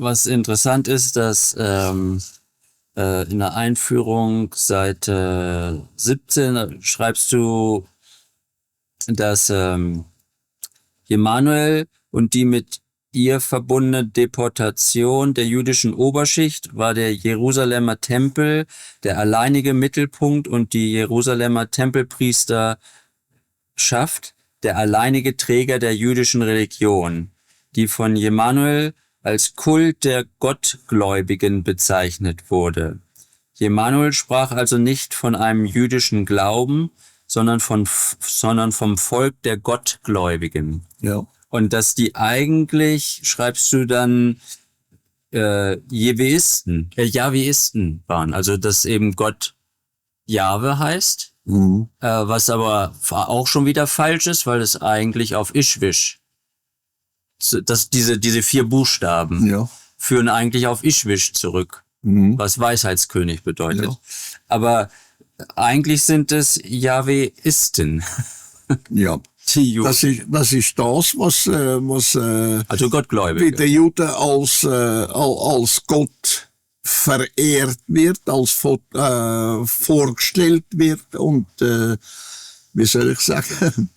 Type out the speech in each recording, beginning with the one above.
was interessant ist, dass in der Einführung Seite 17 schreibst du, dass Emanuel und die mit ihr verbundene Deportation der jüdischen Oberschicht war der Jerusalemer Tempel der alleinige Mittelpunkt und die Jerusalemer Tempelpriesterschaft der alleinige Träger der jüdischen Religion, die von Emanuel als Kult der Gottgläubigen bezeichnet wurde. Emanuel sprach also nicht von einem jüdischen Glauben, sondern vom Volk der Gottgläubigen. Ja. Und dass die eigentlich, schreibst du dann, Jahweisten waren. Also dass eben Gott Jahwe heißt, was aber auch schon wieder falsch ist, weil es eigentlich auf Ishwish, diese 4 Buchstaben führen eigentlich auf Ishwish zurück, was Weisheitskönig bedeutet. Ja. Aber eigentlich sind es Jahweisten. Ja. Das ist das, was also Gottgläubige. Bei den Juden als Gott verehrt wird, als vorgestellt wird und wie soll ich sagen,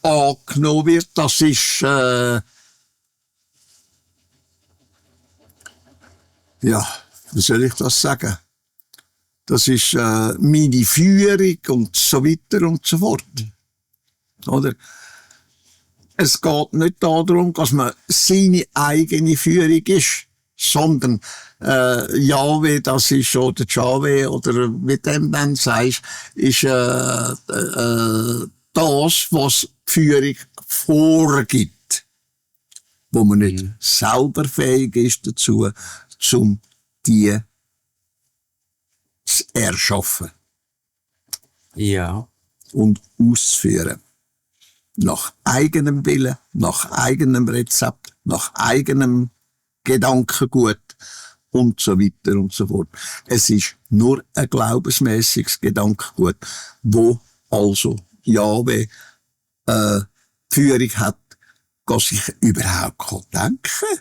angenommen wird. Das ist wie soll ich das sagen? Das ist meine Führung und so weiter und so fort. Oder? Es geht nicht darum, dass man seine eigene Führung ist, sondern Jahwe, das ist, oder Jahwe, oder wie dem dann sagst, ist das, was die Führung vorgibt, wo man nicht selber fähig ist dazu, um die zu erschaffen. Ja. Und auszuführen. Nach eigenem Willen, nach eigenem Rezept, nach eigenem Gedankengut und so weiter und so fort. Es ist nur ein glaubensmäßiges Gedankengut, wo also Jahwe Führung hat, dass ich überhaupt denken kann.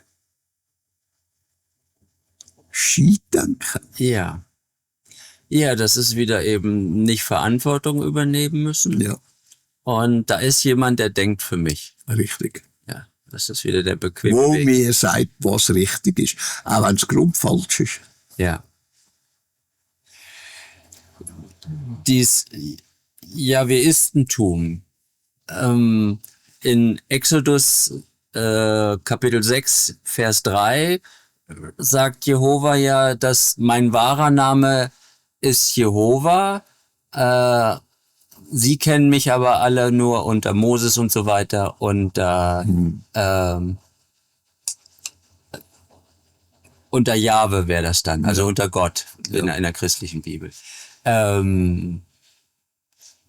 Scheitdenken. Ja. Ja, das ist wieder eben nicht Verantwortung übernehmen müssen. Ja. Und da ist jemand, der denkt für mich. Richtig. Ja, das ist wieder der bequeme Wo Weg. mir sagt, was richtig ist, auch wenn es grundfalsch ist. Ja. Dies Jahweistentum in Exodus Kapitel 6, Vers 3 sagt Jehova ja, dass mein wahrer Name ist Jehova. Sie kennen mich aber alle nur unter Moses und so weiter und unter Jahwe wäre das dann, also unter Gott in der christlichen Bibel.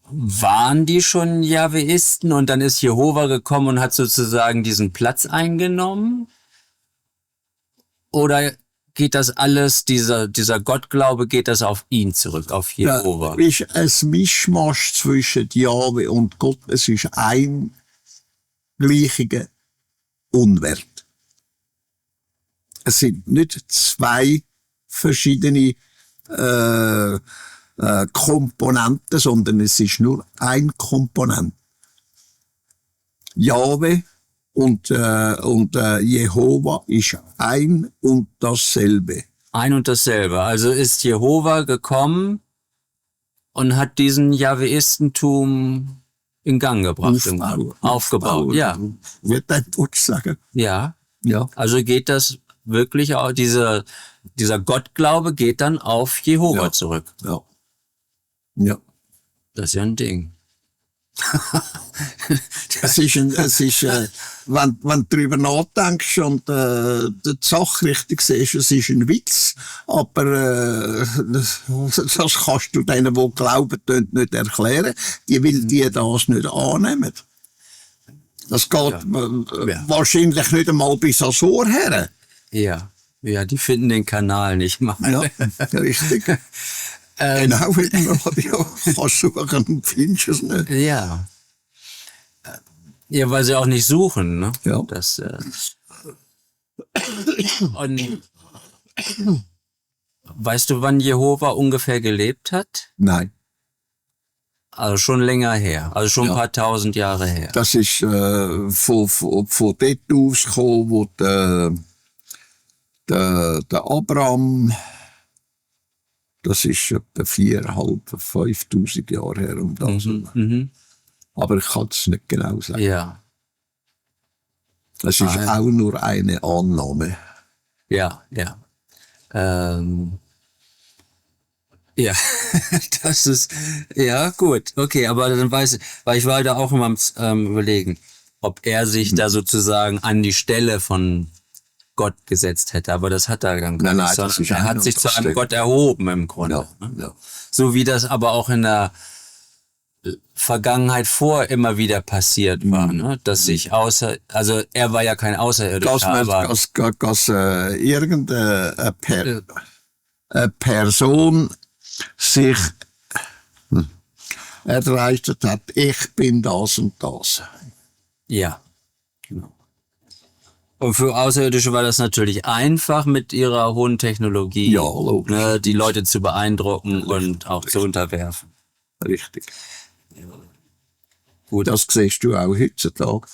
Waren die schon Jahweisten und dann ist Jehova gekommen und hat sozusagen diesen Platz eingenommen? Oder geht das alles, dieser Gottglaube, geht das auf ihn zurück, auf Jehova? Ja, ist ein Mischmasch zwischen Jahwe und Gott. Es ist ein gleicher Unwert. Es sind nicht 2 verschiedene Komponenten, sondern es ist nur ein Komponent. Jahwe und Jehova ist ein und dasselbe. Ein und dasselbe. Also ist Jehova gekommen und hat diesen Jahweistentum in Gang gebracht. Aufgebaut. Ja. Wird das sagen? Ja. Ja. Also geht das wirklich auch, dieser Gottglaube geht dann auf Jehova zurück. Ja. Ja. Das ist ja ein Ding. Es ist, wenn du darüber nachdenkst und die Sache richtig siehst, es ist ein Witz, aber das kannst du denen, die glauben, nicht erklären. Die will die das nicht annehmen. Das geht wahrscheinlich nicht einmal bis ans Ohr her. Ja, die finden den Kanal nicht mal. Ja, richtig. Genau, wenn du Radio kannst suchen und findest es nicht. Ja. Ja, weil sie auch nicht suchen, ne? Ja. Das, Und weißt du, wann Jehova ungefähr gelebt hat? Nein. Also schon länger her, also schon ein Ja. paar tausend Jahre her. Das ist von dort ausgekommen, wo der Abraham, das ist etwa 4'500, 5'000 Jahre her um das. Mhm. Aber ich kann es nicht genau sagen. Ja, Das ist ja. auch nur eine Annahme. ja. Ja, das ist, ja, gut, okay, aber dann weiß ich, weil ich war da auch immer am Überlegen, ob er sich da sozusagen an die Stelle von Gott gesetzt hätte, aber das hat er dann gar Nein, nicht, nein, das sondern ist er hat eine sich zu einem Unterstellung. Gott erhoben im Grunde. Ja, Ne? ja. So wie das aber auch in der Vergangenheit vor immer wieder passiert war, ne? Dass sich also er war ja kein Außerirdischer, aber Dass irgendeine eine Person sich erdreistet hat, ich bin das und das. ja, genau. Und für Außerirdische war das natürlich einfach mit ihrer hohen Technologie, Ja, logisch. ne, die Leute zu beeindrucken und auch zu unterwerfen. Richtig. Gut. Das siehst du auch heutzutage.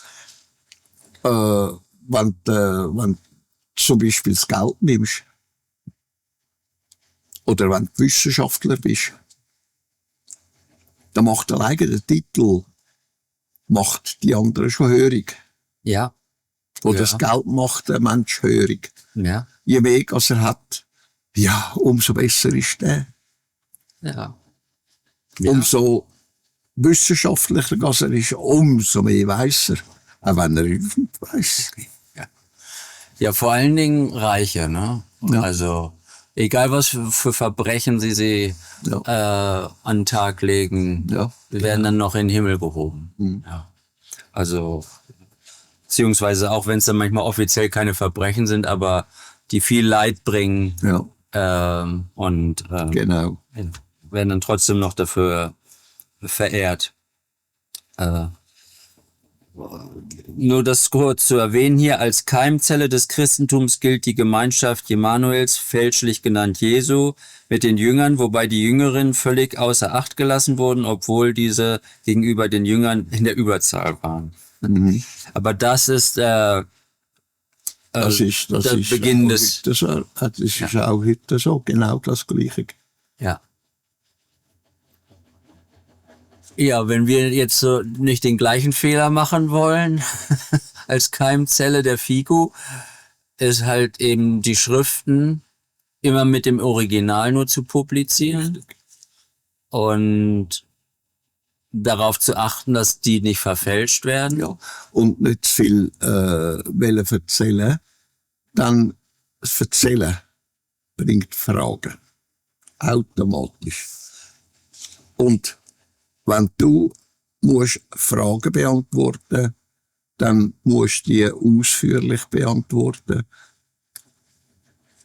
Wenn du zum Beispiel das Geld nimmst, oder wenn du Wissenschaftler bist, dann macht alleine der Titel macht die anderen schon hörig. Ja, Oder Ja. das Geld macht den Mensch hörig. ja, Je mehr als er hat, ja, umso besser ist der. ja. Umso wissenschaftlicher als er ist, umso mehr weiss er. Auch wenn er nicht weiss. Ja, vor allen Dingen Reiche, ne? Ja. Also egal was für Verbrechen sie an den Tag legen, Ja. werden dann noch in den Himmel gehoben. Ja. Also beziehungsweise auch wenn es dann manchmal offiziell keine Verbrechen sind, aber die viel Leid bringen Ja, und genau. werden dann trotzdem noch dafür verehrt. Nur das kurz zu erwähnen hier, als Keimzelle des Christentums gilt die Gemeinschaft Jemanuels, fälschlich genannt Jesu, mit den Jüngern, wobei die Jüngeren völlig außer Acht gelassen wurden, obwohl diese gegenüber den Jüngern in der Überzahl waren. Aber das ist Das ist der Beginn des... das ist auch heute so, genau das Gleiche. Ja. Ja, wenn wir jetzt so nicht den gleichen Fehler machen wollen als Keimzelle der FIGU, ist halt eben die Schriften immer mit dem Original nur zu publizieren und darauf zu achten, dass die nicht verfälscht werden. Ja. Und nicht zu viel wollen erzählen, dann das Erzählen bringt Fragen. Automatisch. Und wenn du musst Fragen beantworten, dann musst du die ausführlich beantworten.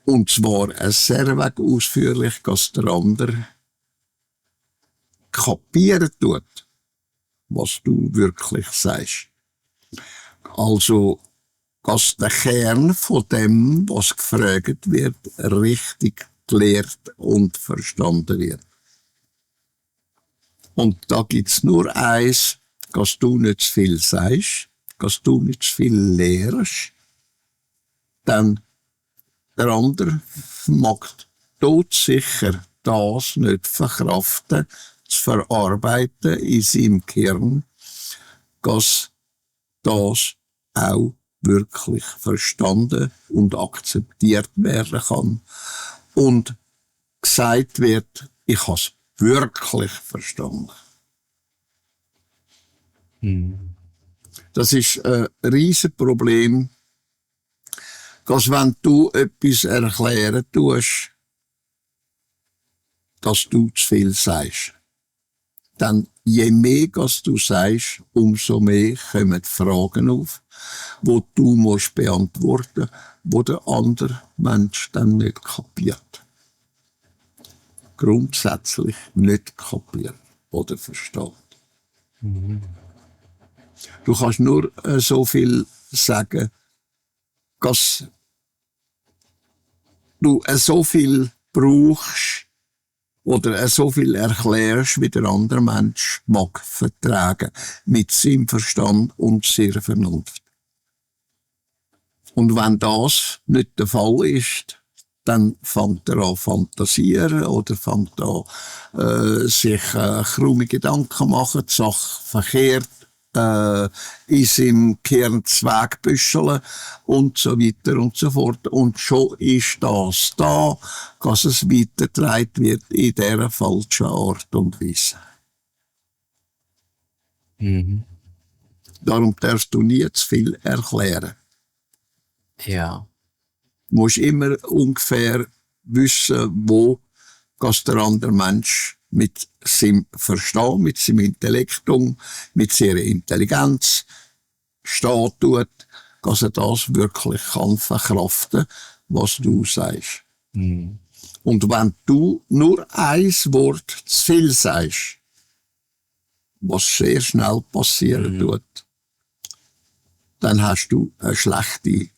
Und zwar sehr weg ausführlich, dass der andere kapieren tut, was du wirklich sagst. Also, dass der Kern von dem, was gefragt wird, richtig gelehrt und verstanden wird. Und da gibt's nur eins, dass du nicht zu viel sagst, dass du nicht zu viel lehrst, dann der andere mag todsicher das nicht verkraften, zu verarbeiten in seinem Gehirn, dass das auch wirklich verstanden und akzeptiert werden kann und gesagt wird, ich habe es wirklich verstanden. Das ist ein riesen Problem, dass wenn du etwas erklären tust, dass du zu viel sagst. Dann je mehr dass du sagst, umso mehr kommen Fragen auf, wo du musst beantworten, wo der andere Mensch dann nicht kapiert. Grundsätzlich nicht kapiert oder versteht. Du kannst nur so viel sagen, dass du so viel brauchst oder so viel erklärst, wie der andere Mensch mag vertragen, mit seinem Verstand und seiner Vernunft. Und wenn das nicht der Fall ist, dann fängt er an fantasieren oder fängt an, sich krumme Gedanken machen, die Sache verkehrt in seinem Kern zwegbüscheln und so weiter und so fort. Und schon ist das da, dass es weitergetragen wird in dieser falschen Art und Weise. Mhm. Darum darfst du nie zu viel erklären. Ja. Du musst immer ungefähr wissen, wo der andere Mensch mit seinem Verstand, mit seinem Intellektum, mit seiner Intelligenz stehen tut, dass er das wirklich kann verkraften, was du sagst. Mhm. Und wenn du nur ein Wort zu viel sagst, was sehr schnell passieren tut, dann hast du eine schlechte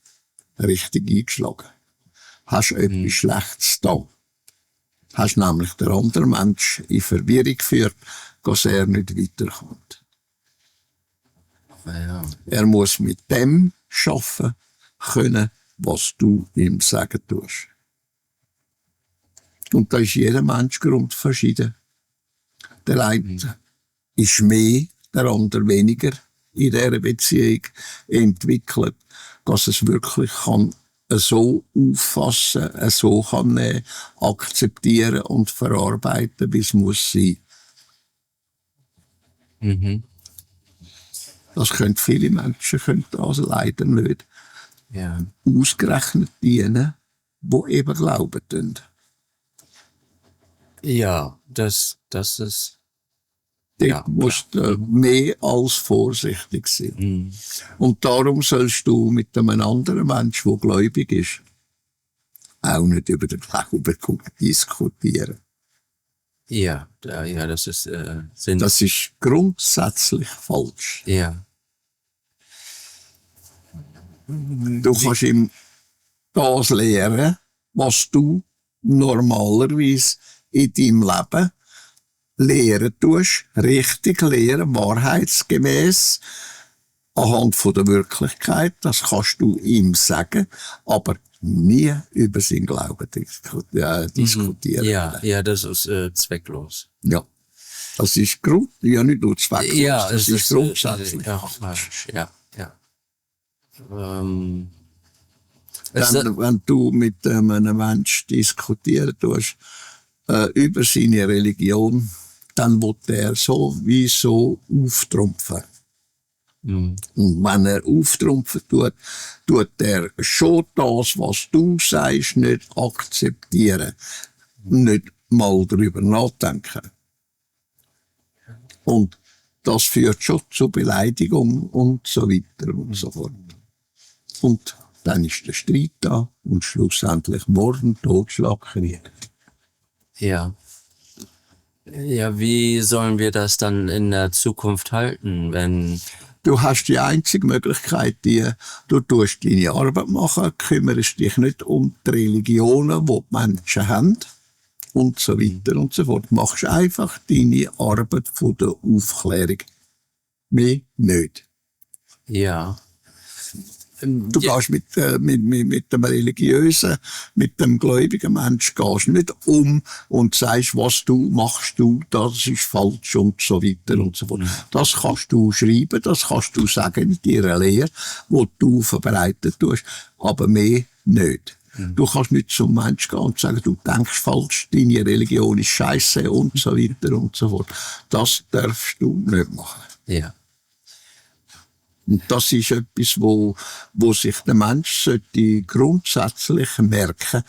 Richtung eingeschlagen. Hast etwas Schlechtes da. Hast nämlich der andere Mensch in Verwirrung geführt, dass er nicht weiterkommt. Ja. Er muss mit dem arbeiten können, was du ihm sagen tust. Und da ist jeder Mensch grundverschieden. Der eine ist mehr, der andere weniger in dieser Beziehung entwickelt, dass es wirklich kann so auffassen, so kann akzeptieren und verarbeiten, wie es muss sein. Mhm. Das können viele Menschen können das leider nicht. Ja. Ausgerechnet dienen, die eben glauben tun. Ja, das ist. Dort Ja, musst du mehr als vorsichtig sein. Mhm. Und darum sollst du mit einem anderen Menschen, der gläubig ist, auch nicht über den Glauben diskutieren. Ja, das ist Sinn. Das ist grundsätzlich falsch. Ja. Du kannst ihm das lehren, was du normalerweise in deinem Leben lehren tust, richtig lehren, wahrheitsgemäß, anhand von der Wirklichkeit, das kannst du ihm sagen, aber nie über seinen Glauben diskutieren. Ja, das ist zwecklos. Ja. Das ist ja nicht nur zwecklos, Ja, das ist grundsätzlich. Ja. Wenn du mit einem Menschen diskutieren tust, über seine Religion, dann wird er sowieso auftrumpfen. Und wenn er auftrumpfen tut er schon das, was du sagst, nicht akzeptieren. Nicht mal darüber nachdenken. Und das führt schon zu Beleidigung und so weiter und so fort. Und dann ist der Streit da und schlussendlich Mord und Totschlag, Krieg. Ja. Ja, wie sollen wir das dann in der Zukunft halten, wenn... Du hast die einzige Möglichkeit, du tust deine Arbeit machen, kümmerst dich nicht um die Religionen, die Menschen haben und so weiter und so fort. Machst einfach deine Arbeit von der Aufklärung. Mehr nicht. Ja. Du gehst mit dem religiösen, mit dem gläubigen Mensch gehst nicht um und sagst, was du machst, das ist falsch und so weiter und so fort. Das kannst du schreiben, das kannst du sagen in deiner Lehre, die du verbreitet tust, aber mehr nicht. Du kannst nicht zum Menschen gehen und sagen, du denkst falsch, deine Religion ist scheiße und so weiter und so fort. Das darfst du nicht machen. Ja. Und das ist etwas, wo sich der Mensch sollte grundsätzlich merken.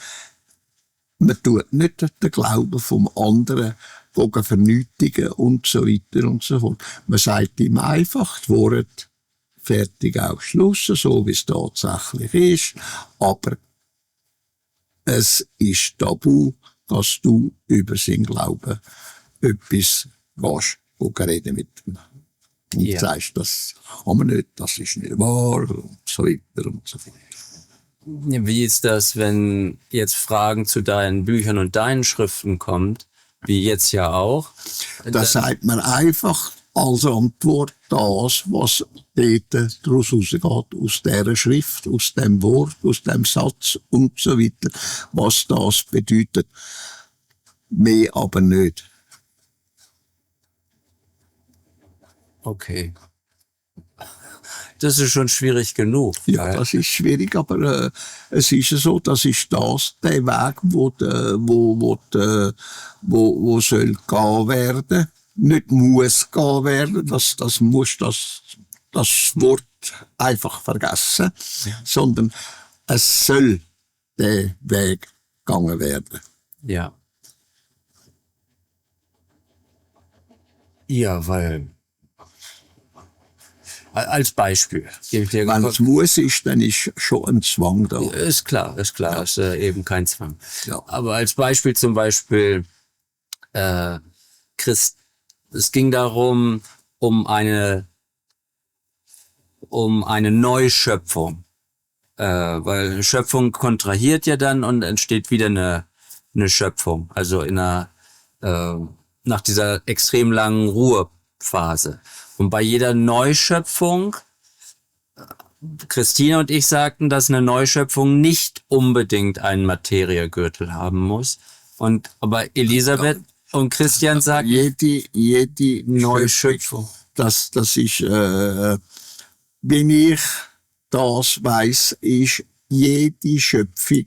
Man tut nicht den Glauben vom anderen vernötigen und so weiter und so fort. Man sagt ihm einfach die Worte, fertig, auch Schluss, so wie es tatsächlich ist. Aber es ist tabu, dass du über seinen Glauben etwas reden mit ihm. Und sagst, das kann man nicht, das ist nicht wahr, und so weiter und so fort. Wie ist das, wenn jetzt Fragen zu deinen Büchern und deinen Schriften kommt, wie jetzt ja auch? Da sagt man einfach als Antwort das, was dort daraus rausgeht, aus dieser Schrift, aus dem Wort, aus dem Satz und so weiter, was das bedeutet. Mehr aber nicht. Okay. Das ist schon schwierig genug. Ja, das ist schwierig, aber es ist so, das ist das, der Weg, wo soll gehen werden. Nicht muss gehen werden, das Wort einfach vergessen, sondern es soll der Weg gegangen werden. Ja. Ja, weil als Beispiel. Wenn es muss ist, dann ist schon ein Zwang da. Ist klar, ist eben kein Zwang. Ja. Aber als Beispiel zum Beispiel, es ging darum, um eine Neuschöpfung. Weil eine Schöpfung kontrahiert ja dann und entsteht wieder eine Schöpfung. Also nach dieser extrem langen Ruhephase. Und bei jeder Neuschöpfung, Christine und ich sagten, dass eine Neuschöpfung nicht unbedingt einen Materiegürtel haben muss. Aber Elisabeth und Christian sagen, jede Neuschöpfung, das ist, wenn ich das weiss, ist jede Schöpfung,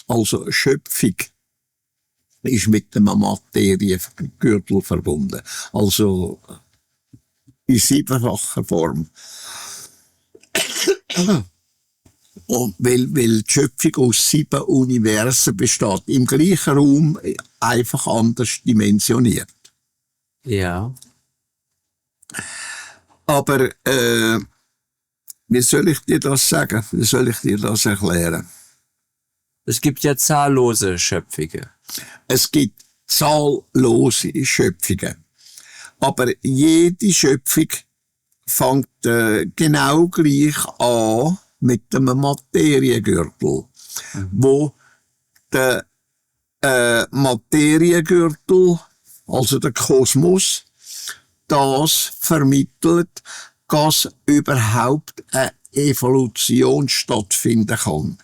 also Schöpfung, ist mit dem Materiegürtel verbunden. Also in siebenfacher Form. Und weil die Schöpfung aus 7 Universen besteht, im gleichen Raum einfach anders dimensioniert. ja, Aber wie soll ich dir das sagen? Wie soll ich dir das erklären? es gibt ja zahllose Schöpfige. Es gibt zahllose Schöpfungen. Aber jede Schöpfung fängt genau gleich an mit dem Materiegürtel, wo der Materiegürtel, also der Kosmos, das vermittelt, dass überhaupt eine Evolution stattfinden kann.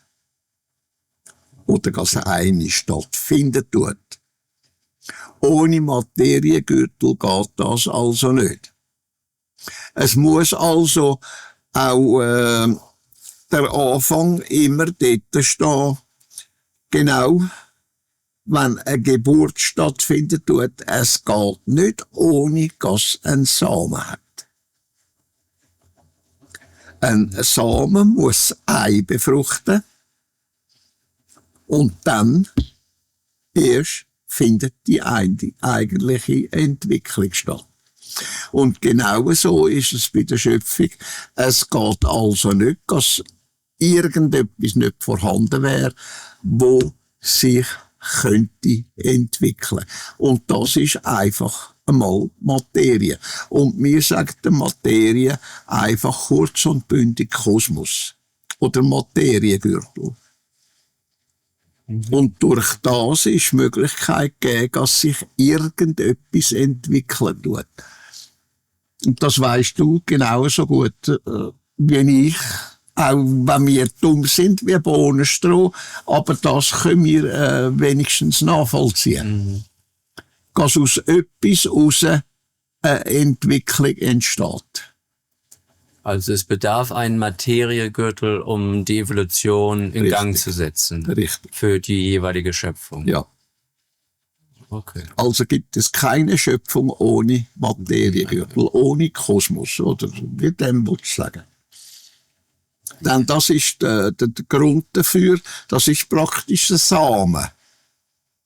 Oder dass eine stattfinden tut. Ohne Materiegürtel geht das also nicht. Es muss also auch der Anfang immer dort stehen, genau wenn eine Geburt stattfinden tut. Es geht nicht, ohne dass ein Samen hat. Ein Samen muss Ei befruchten und dann erst findet die eigentliche Entwicklung statt. Und genau so ist es bei der Schöpfung. Es geht also nicht, dass irgendetwas nicht vorhanden wäre, wo sich könnte entwickeln. Und das ist einfach einmal Materie. Und mir sagt die Materie einfach kurz und bündig Kosmos. Oder Materiegürtel. Und durch das ist die Möglichkeit gegeben, dass sich irgendetwas entwickeln tut. Und das weisst du genauso gut wie ich. Auch wenn wir dumm sind wie Bohnenstroh, aber das können wir wenigstens nachvollziehen. Dass aus etwas raus eine Entwicklung entsteht. Also es bedarf einen Materiegürtel, um die Evolution in Gang zu setzen. Richtig. Für die jeweilige Schöpfung. Ja. Okay. Also gibt es keine Schöpfung ohne Materiegürtel, ohne Kosmos, oder wie dem willst du sagen. Denn das ist der Grund dafür, das ist praktisch ein Samen.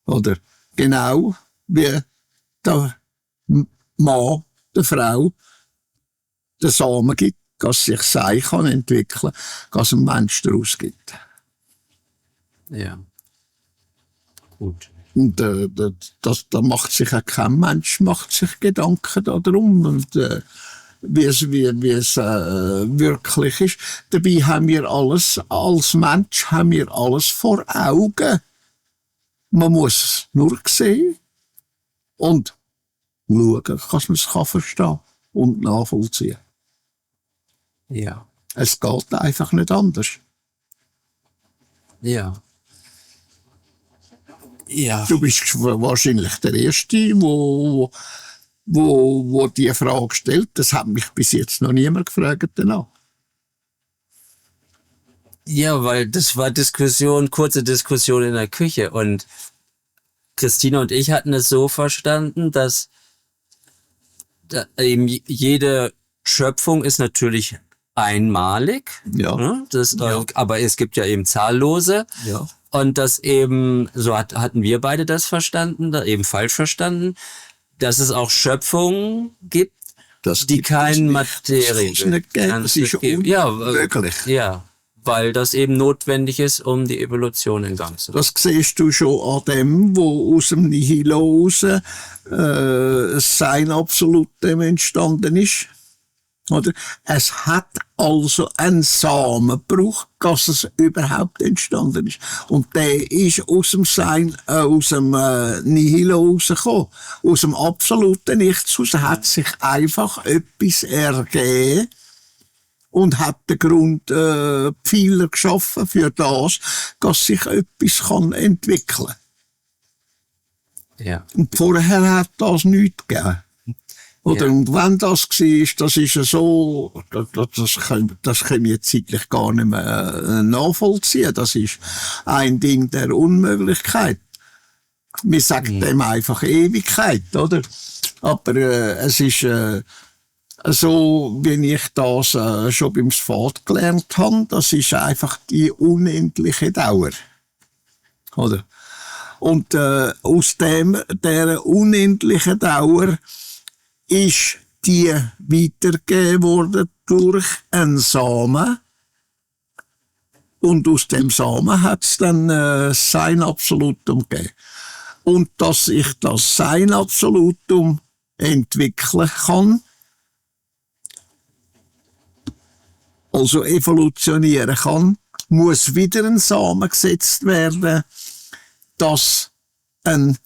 Oder genau wie der Mann, der Frau, den Samen gibt, dass sich Sei kann entwickeln, dass ein Mensch daraus gibt. Ja. Gut. Und da macht sich auch kein Mensch macht sich Gedanken darum. Und wie es wirklich ist. Dabei haben wir alles, als Mensch haben wir alles vor Augen. Man muss es nur sehen und schauen, dass man es verstehen kann und nachvollziehen. Ja. Es geht einfach nicht anders. Ja. Ja. Du bist wahrscheinlich der Erste, wo die Frage stellt. Das hat mich bis jetzt noch niemand gefragt danach. Ja, weil das war kurze Diskussion in der Küche und Christina und ich hatten es so verstanden, dass eben jede Schöpfung ist natürlich einmalig, Ja. Ne? Ja. Aber es gibt ja eben zahllose. Ja. Und das eben, so hatten wir beide das verstanden, da eben falsch verstanden, dass es auch Schöpfungen gibt, die kein Materie Das nicht geben. Das ist unmöglich. Ja, weil das eben notwendig ist, um die Evolution in Gang zu bringen. Das siehst du schon an dem, wo aus dem Nihilo raus Sein Absolutem entstanden ist. Oder? Es hat also einen Samen gebraucht, dass es überhaupt entstanden ist. Und der ist aus dem Sein, aus dem Nihilo rausgekommen. Aus dem absoluten Nichts raus hat sich einfach etwas ergeben und hat den Grundpfeiler geschaffen für das, dass sich etwas entwickeln kann. Ja. Und vorher hat das nichts gegeben. Oder, Ja. und wenn das war, das ist ja so, das können wir zeitlich gar nicht mehr nachvollziehen. Das ist ein Ding der Unmöglichkeit. Wir sagen dem einfach Ewigkeit, oder? Aber es ist so, wie ich das schon beim Sfat gelernt habe, das ist einfach die unendliche Dauer. Oder? Und aus dieser unendlichen Dauer ist die weitergegeben worden durch einen Samen. Und aus dem Samen hat es dann Sein Absolutum gegeben. Und dass ich das Sein Absolutum entwickeln kann, also evolutionieren kann, muss wieder ein Samen gesetzt werden, dass ein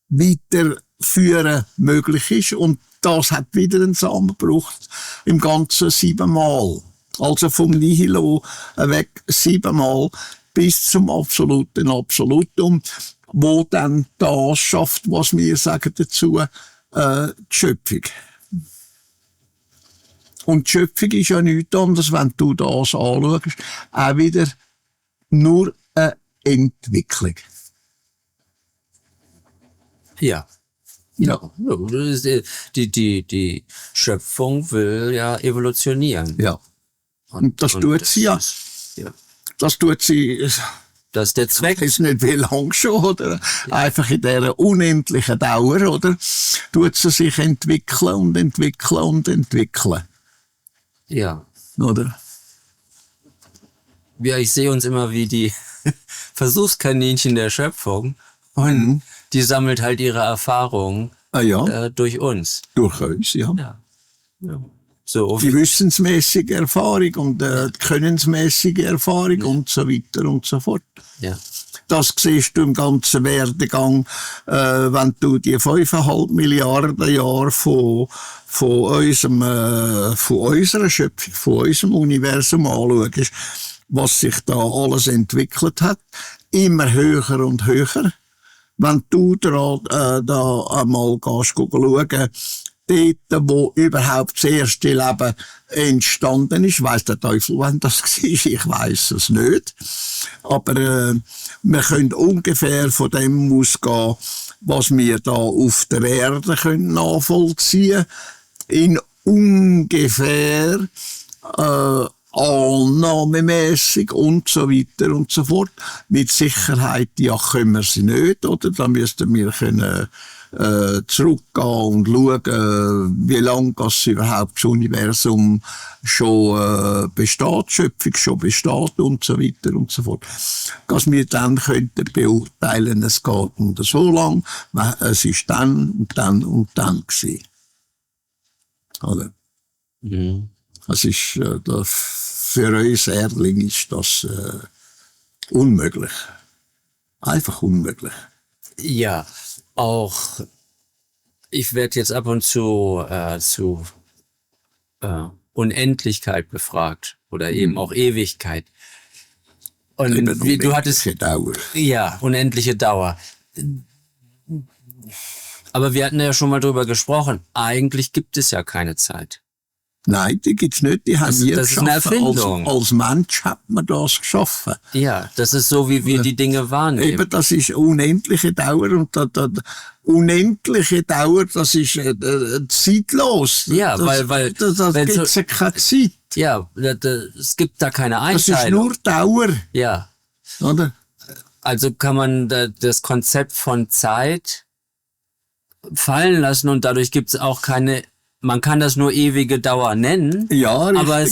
Weiterführen möglich ist. Und das hat wieder einen Samen gebraucht, im Ganzen 7-mal. Also vom Nihilo weg 7-mal bis zum absoluten Absolutum, wo dann das schafft, was wir sagen dazu, die Schöpfung. Und die Schöpfung ist ja nichts anderes, wenn du das anschaust, auch wieder nur eine Entwicklung. Ja. Ja. Die Schöpfung will ja evolutionieren. Ja. Und das tut sie ja. Ja. Das tut sie, Das ist der Zweck. ist nicht wie lang schon, oder? Einfach in dieser unendlichen Dauer, oder? Tut sie sich entwickeln und entwickeln und entwickeln. Ja. Oder? Ja, ich sehe uns immer wie die Versuchskaninchen der Schöpfung und die sammelt halt ihre Erfahrungen Ja. durch uns. Durch uns, ja. Ja. Ja. So. Die wissensmäßige Erfahrung und die könnensmäßige Erfahrung und so weiter und so fort. Ja. Das siehst du im ganzen Werdegang, wenn du die 5,5 Milliarden Jahre von unserer Schöpfung, von unserem Universum anschaust, was sich da alles entwickelt hat, immer höher und höher. Wenn du da einmal schauen, dort, wo überhaupt das erste Leben entstanden ist, weiss der Teufel, wann das war, ich weiss es nicht. Aber wir können ungefähr von dem ausgehen, was wir da auf der Erde können nachvollziehen können. In ungefähr annahmemässig und so weiter und so fort. Mit Sicherheit, ja, können wir sie nicht, oder? Da müssten wir können zurückgehen und schauen, wie lange das überhaupt das Universum schon besteht, die Schöpfung schon besteht und so weiter und so fort. Dass wir dann könnten beurteilen, es geht und so lang, es ist dann und dann und dann gewesen. Oder? Mhm. Das ist, für uns Erdlinge ist das unmöglich. Einfach unmöglich. Ja, auch ich werde jetzt ab und zu zu Unendlichkeit befragt oder eben auch Ewigkeit. Und Eben wie du hattest, unendliche Dauer. ja, unendliche Dauer. Aber wir hatten ja schon mal drüber gesprochen. Eigentlich gibt es ja keine Zeit. Nein, die gibt's nicht. Die haben wir das ist eine geschaffen. Erfindung. Als Mensch hat man das geschaffen. Ja, das ist so, wie wir die Dinge wahrnehmen. Eben, das ist unendliche Dauer und unendliche Dauer, das ist zeitlos. Ja, das, weil das wenn gibt's so- ja keine Zeit. Ja, es gibt da keine Das ist Einteilung. nur Dauer, Ja, oder? also kann man das Konzept von Zeit fallen lassen und dadurch gibt es auch keine, man kann das nur ewige Dauer nennen, Ja, aber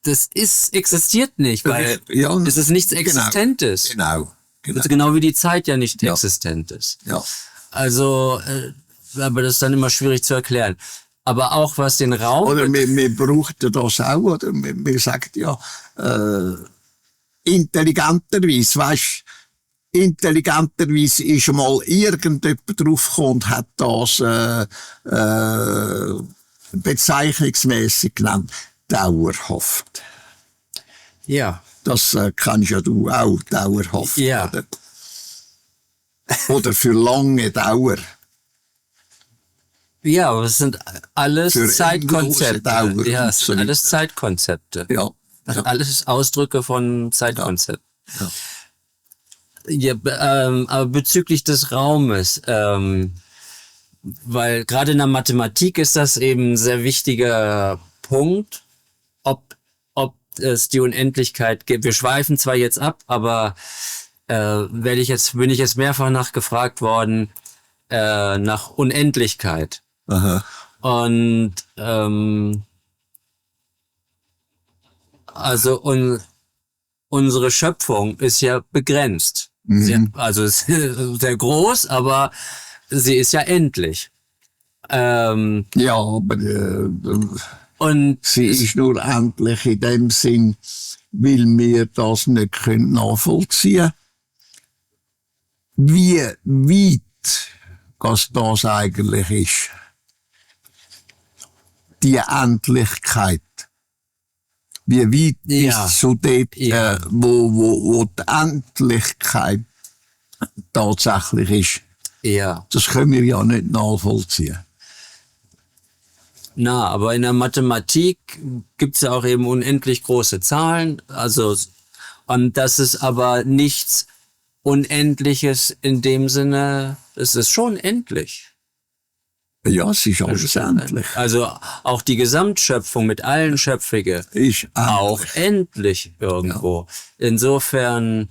das existiert nicht, weil ja, es ist nichts Existentes. Genau. Also genau wie die Zeit ja nicht Ja. existent ist. Ja. Also, aber das ist dann immer schwierig zu erklären. Aber auch was den Raum... Oder wir brauchen das auch, oder? Wir sagen ja, intelligenterweise, weisst, intelligenterweise ist mal irgendjemand draufgekommen und hat das bezeichnungsmäßig genannt. Dauerhaft. Ja, Das kannst ja du auch, dauerhaft. Ja. Oder für lange Dauer. ja, aber es sind alles Für Zeitkonzepte. endlose Dauer Ja, und es so sind weiter. alles Zeitkonzepte. Ja. Das sind alles Ausdrücke von Zeitkonzepten. Ja. Ja, aber bezüglich des Raumes, weil gerade in der Mathematik ist das eben ein sehr wichtiger Punkt, ob es die Unendlichkeit gibt. Wir schweifen zwar jetzt ab, aber bin ich jetzt mehrfach nachgefragt worden nach Unendlichkeit. Aha. Und also unsere Schöpfung ist ja begrenzt. Also es ist sehr groß, aber sie ist ja endlich. Ja, aber Und sie ist nur endlich in dem Sinn, weil wir das nicht können nachvollziehen können, wie weit das eigentlich ist. Die Endlichkeit. Wie weit Ja. ist so dort, Ja. wo die Endlichkeit tatsächlich ist. ja, Das können wir ja nicht nachvollziehen. aber in der Mathematik gibt's ja auch eben unendlich große Zahlen. Also und das ist aber nichts Unendliches in dem Sinne. Es ist schon endlich. Ja, es ist alles endlich. Also auch die Gesamtschöpfung mit allen Schöpfigen Ist endlich. auch endlich irgendwo. Insofern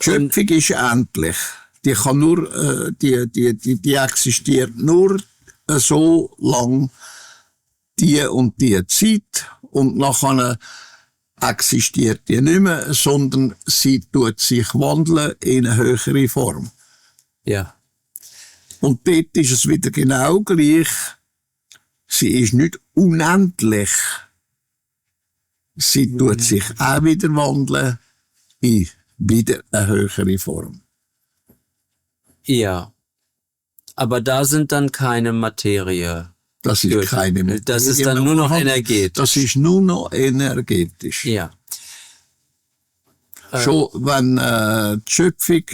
Die Schöpfung ist endlich. Die kann nur, die existiert nur so lang, die und die Zeit, und nachher existiert die nicht mehr, sondern sie tut sich wandeln in eine höhere Form. ja, Und dort ist es wieder genau gleich. Sie ist nicht unendlich. Sie tut sich auch wieder wandeln in wieder eine höhere Form. ja. Aber da sind dann keine Materie. Das ist keine Materie. Das ist dann nur noch energetisch. Das ist nur noch energetisch. Ja. Schon wenn die Schöpfung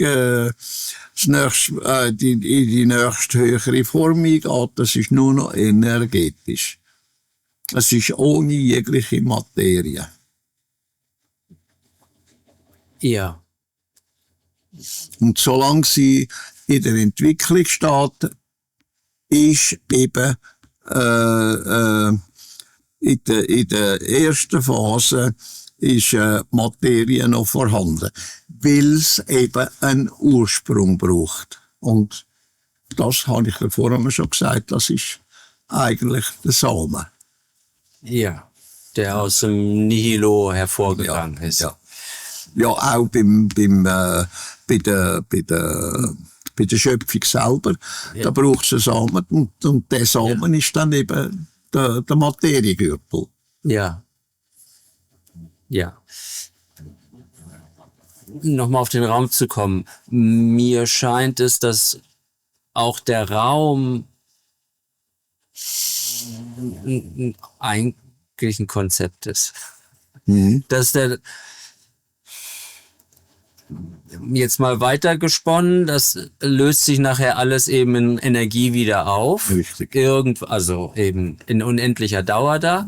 in die nächste höhere Form eingeht, das ist nur noch energetisch. Es ist ohne jegliche Materie. Ja. Und solange sie in der Entwicklung steht, ist eben in der ersten Phase ist Materie noch vorhanden, weil es eben einen Ursprung braucht. Und das habe ich ja vorhin schon gesagt, das ist eigentlich der Samen. Ja. Der aus dem Nihilo hervorgegangen ist. Ja. Ja, auch bei der Schöpfung selber. Ja. Da braucht es einen Samen, und der Samen ist dann eben der Materiegürtel. Ja. Ja. Nochmal auf den Raum zu kommen. Mir scheint es, dass auch der Raum eigentlich ein Konzept ist. Dass der jetzt mal weitergesponnen, das löst sich nachher alles eben in Energie wieder auf. Richtig. Also eben in unendlicher Dauer da.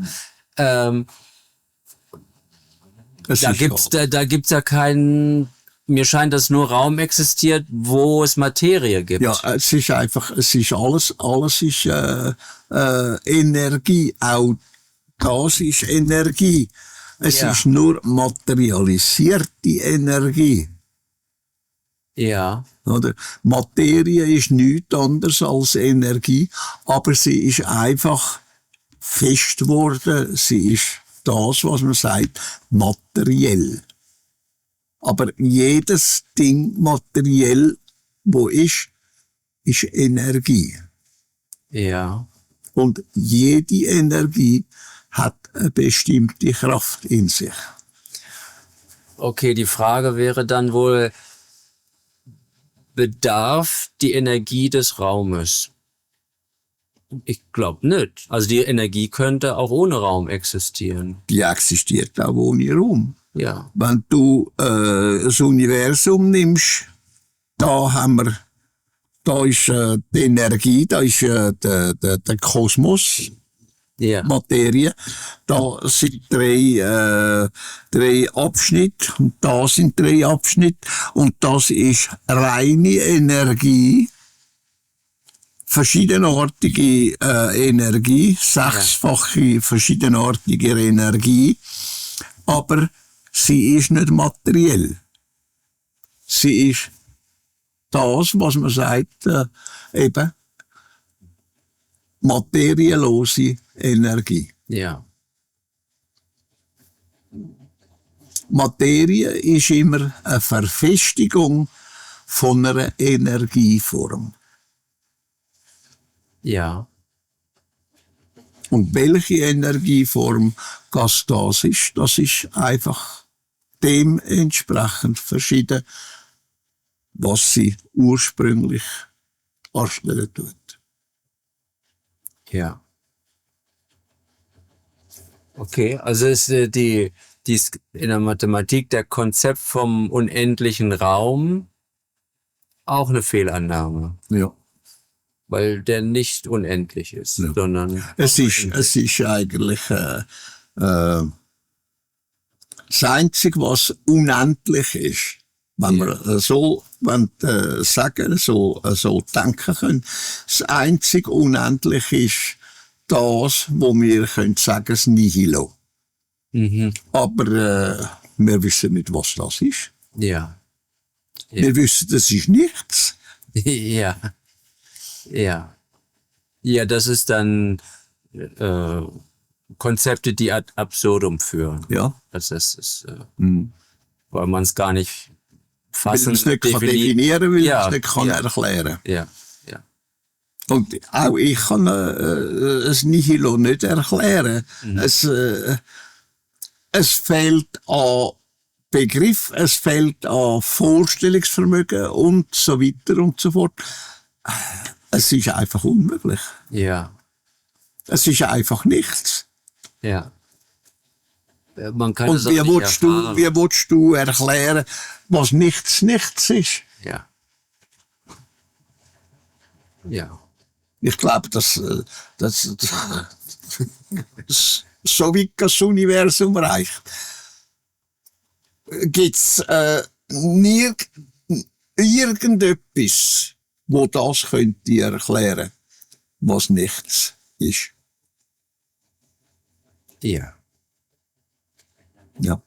Es Da ist gibt's ja keinen, mir scheint, dass nur Raum existiert, wo es Materie gibt. ja, es ist einfach, es ist alles ist Energie, auch das ist Energie. Es Ja. ist nur materialisierte Energie. Ja, Oder? Materie ist nichts anderes als Energie, aber sie ist einfach fest geworden. Sie ist das, was man sagt, materiell. Aber jedes Ding materiell, wo ist Energie. ja. Und jede Energie hat eine bestimmte Kraft in sich. Okay, die Frage wäre dann wohl, bedarf die Energie des Raumes? Ich glaube nicht. Also die Energie könnte auch ohne Raum existieren. Die existiert auch ohne Raum. Ja, Wenn du das Universum nimmst, da ist die Energie, da ist der Kosmos, ja, Materie. Da sind drei Abschnitte und da sind 3 Abschnitte und das ist reine Energie, verschiedenartige Energie, 6-fache verschiedenartige Energie, aber sie ist nicht materiell. Sie ist das, was man sagt, eben materiellose Energie. ja, Materie ist immer eine Verfestigung von einer Energieform. ja, Und welche Energieform das ist einfach dementsprechend verschieden, was sie ursprünglich anstellen tut. ja. Okay, also ist ist in der Mathematik der Konzept vom unendlichen Raum auch eine Fehlannahme, Ja. weil der nicht unendlich ist, Ja. sondern Es ist eigentlich das Einzige, was unendlich ist. Wenn wir so sagen, so denken können. Das einzige Unendliche ist das, wo wir können sagen, das Nihilo. Aber wir wissen nicht, was das ist. ja, Wir wissen, das ist nichts. ja, ja, ja, das ist dann Konzepte, die ad absurdum führen. Ja. Das ist, weil man es gar nicht Weil fassen, man es nicht definieren will, man es nicht kann erklären. Ja, ja, Und auch ich kann es Nihilo nicht erklären. Es fehlt an Begriff, es fehlt an Vorstellungsvermögen und so weiter und so fort. Es ist einfach unmöglich. ja, Es ist einfach nichts. ja. Man kann Und es auch nicht erfahren. wie willst du erklären, was nichts ist? Ja. Ja. Ich glaube, so wie das Universum reicht, gibt's irgendetwas, wo das könnte erklären, was nichts ist. Ja. Ja.